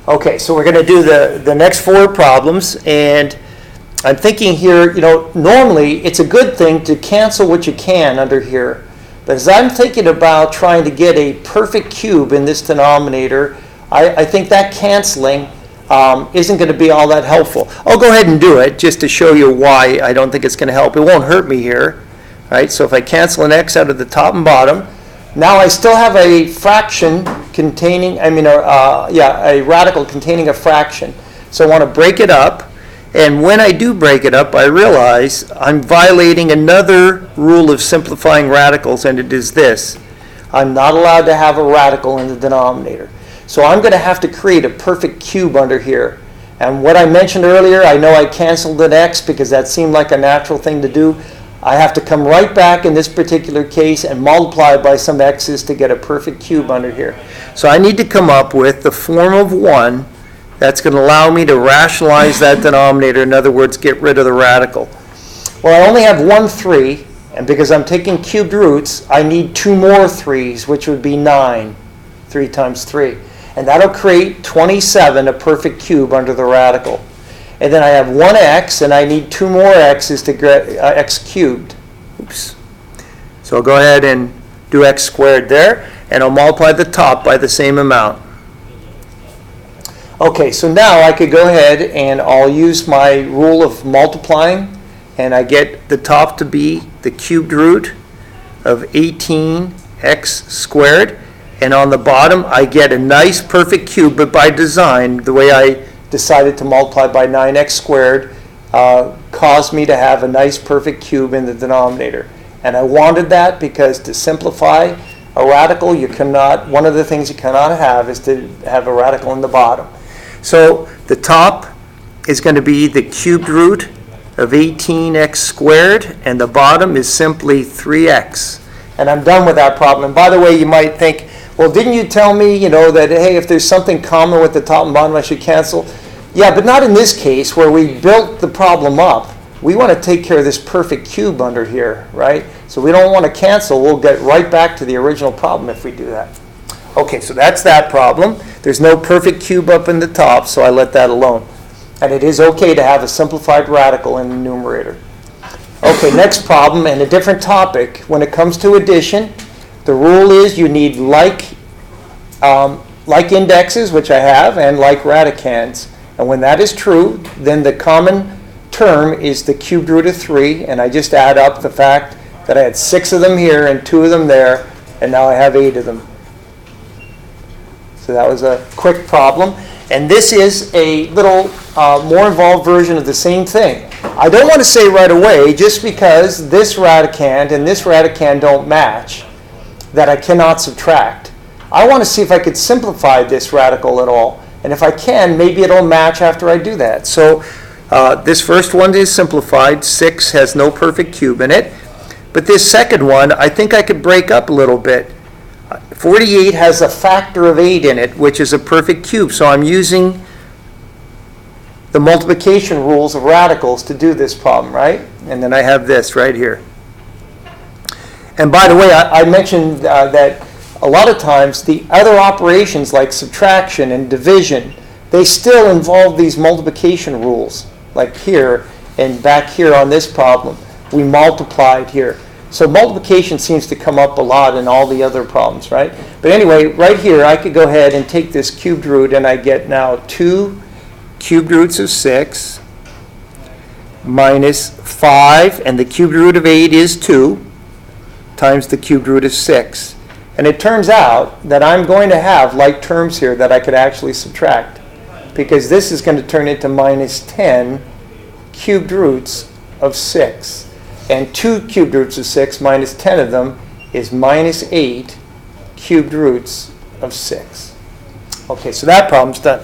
Okay, so we're going to do the next 4 problems, and I'm thinking here, normally it's a good thing to cancel what you can under here. But as I'm thinking about trying to get a perfect cube in this denominator, I think that canceling isn't going to be all that helpful. I'll go ahead and do it just to show you why I don't think it's going to help. It won't hurt me here. Right? So if I cancel an x out of the top and bottom, now I still have a fraction containing, a radical containing a fraction. So I want to break it up. And when I do break it up, I realize I'm violating another rule of simplifying radicals, and it is this. I'm not allowed to have a radical in the denominator. So I'm going to have to create a perfect cube under here. And what I mentioned earlier, I know I canceled an x because that seemed like a natural thing to do. I have to come right back in this particular case and multiply by some x's to get a perfect cube under here. So I need to come up with the form of 1 that's going to allow me to rationalize that denominator. In other words, get rid of the radical. Well, I only have 1 3, and because I'm taking cubed roots, I need 2 more 3's, which would be 9. 3 times 3. And that'll create 27, a perfect cube under the radical. And then I have 1x, and I need 2 more x's to get x cubed. Oops. So I'll go ahead and do x squared there, and I'll multiply the top by the same amount. Okay, so now I could go ahead and I'll use my rule of multiplying, and I get the top to be the cubed root of 18x squared. And on the bottom, I get a nice perfect cube, but by design, the way I decided to multiply by 9x squared caused me to have a nice perfect cube in the denominator. And I wanted that because to simplify a radical, one of the things you cannot have is to have a radical in the bottom. So the top is going to be the cubed root of 18x squared, and the bottom is simply 3x. And I'm done with that problem. And by the way, you might think, well, didn't you tell me, that, hey, if there's something common with the top and bottom, I should cancel? Yeah, but not in this case where we built the problem up. We want to take care of this perfect cube under here, right? So we don't want to cancel. We'll get right back to the original problem if we do that. Okay, so that's that problem. There's no perfect cube up in the top, so I let that alone. And it is okay to have a simplified radical in the numerator. Okay, next problem, and a different topic. When it comes to addition, the rule is you need like indexes, which I have, and like radicands. And when that is true, then the common term is the cubed root of 3, and I just add up the fact that I had 6 of them here and 2 of them there, and now I have 8 of them. So that was a quick problem. And this is a little more involved version of the same thing. I don't want to say right away, just because this radicand and this radicand don't match, that I cannot subtract. I want to see if I could simplify this radical at all. And if I can, maybe it'll match after I do that. So this first one is simplified. 6 has no perfect cube in it. But this second one, I think I could break up a little bit. 48 has a factor of 8 in it, which is a perfect cube. So I'm using the multiplication rules of radicals to do this problem, right? And then I have this right here. And by the way, I mentioned that a lot of times the other operations like subtraction and division, they still involve these multiplication rules. Like here and back here on this problem, we multiplied here. So multiplication seems to come up a lot in all the other problems, right? But anyway, right here, I could go ahead and take this cubed root, and I get now 2 cubed roots of 6 minus 5, and the cubed root of 8 is 2, times the cubed root of 6. And it turns out that I'm going to have like terms here that I could actually subtract, because this is going to turn into minus 10 cubed roots of 6. And 2 cubed roots of 6 minus 10 of them is minus 8 cubed roots of 6. Okay, so that problem's done.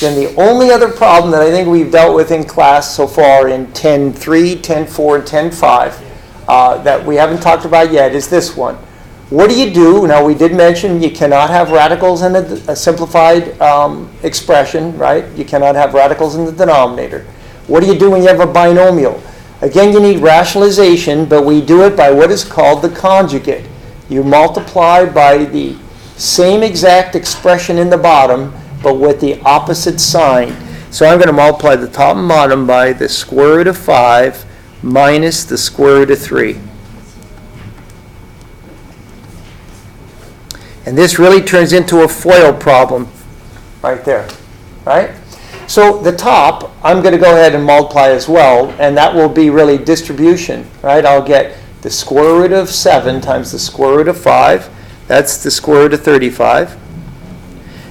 Then the only other problem that I think we've dealt with in class so far in 10.3, 10.4, and 10.5 that we haven't talked about yet is this one. What do you do? Now, we did mention you cannot have radicals in a simplified expression, right? You cannot have radicals in the denominator. What do you do when you have a binomial? Again, you need rationalization, but we do it by what is called the conjugate. You multiply by the same exact expression in the bottom but with the opposite sign. So I'm going to multiply the top and bottom by the square root of 5 minus the square root of 3. And this really turns into a FOIL problem right there, right? So the top, I'm going to go ahead and multiply as well, and that will be really distribution, right? I'll get the square root of 7 times the square root of 5. That's the square root of 35.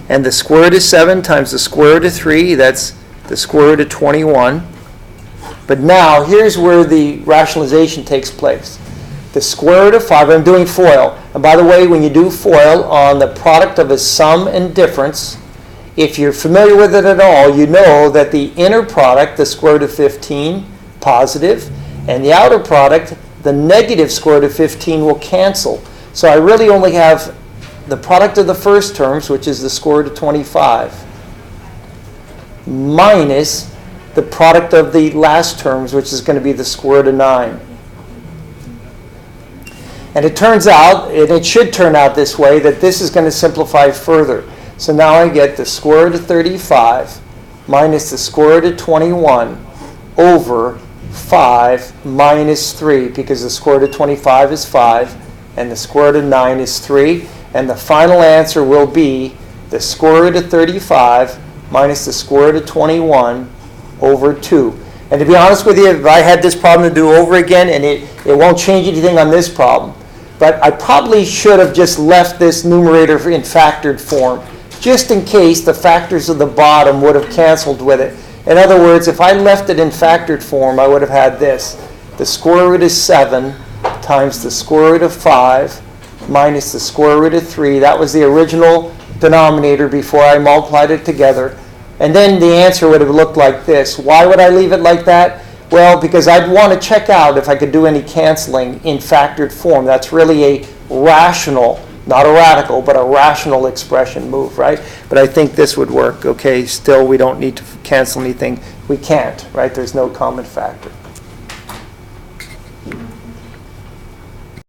And the square root of 7 times the square root of 3, that's the square root of 21. But now, here's where the rationalization takes place. The square root of 5, I'm doing FOIL. And by the way, when you do FOIL on the product of a sum and difference, if you're familiar with it at all, you know that the inner product, the square root of 15, positive, and the outer product, the negative square root of 15, will cancel. So I really only have the product of the first terms, which is the square root of 25, minus the product of the last terms, which is going to be the square root of 9. And it turns out, and it should turn out this way, that this is going to simplify further. So now I get the square root of 35 minus the square root of 21 over 5 minus 3, because the square root of 25 is 5, and the square root of 9 is 3. And the final answer will be the square root of 35 minus the square root of 21 over 2. And to be honest with you, if I had this problem to do over again, and it won't change anything on this problem, but I probably should have just left this numerator in factored form, just in case the factors of the bottom would have canceled with it. In other words, if I left it in factored form, I would have had this. The square root of 7 times the square root of 5 minus the square root of 3. That was the original denominator before I multiplied it together. And then the answer would have looked like this. Why would I leave it like that? Well, because I'd want to check out if I could do any canceling in factored form. That's really a rational, not a radical, but a rational expression move, right? But I think this would work. Okay, still we don't need to cancel anything. We can't, right? There's no common factor.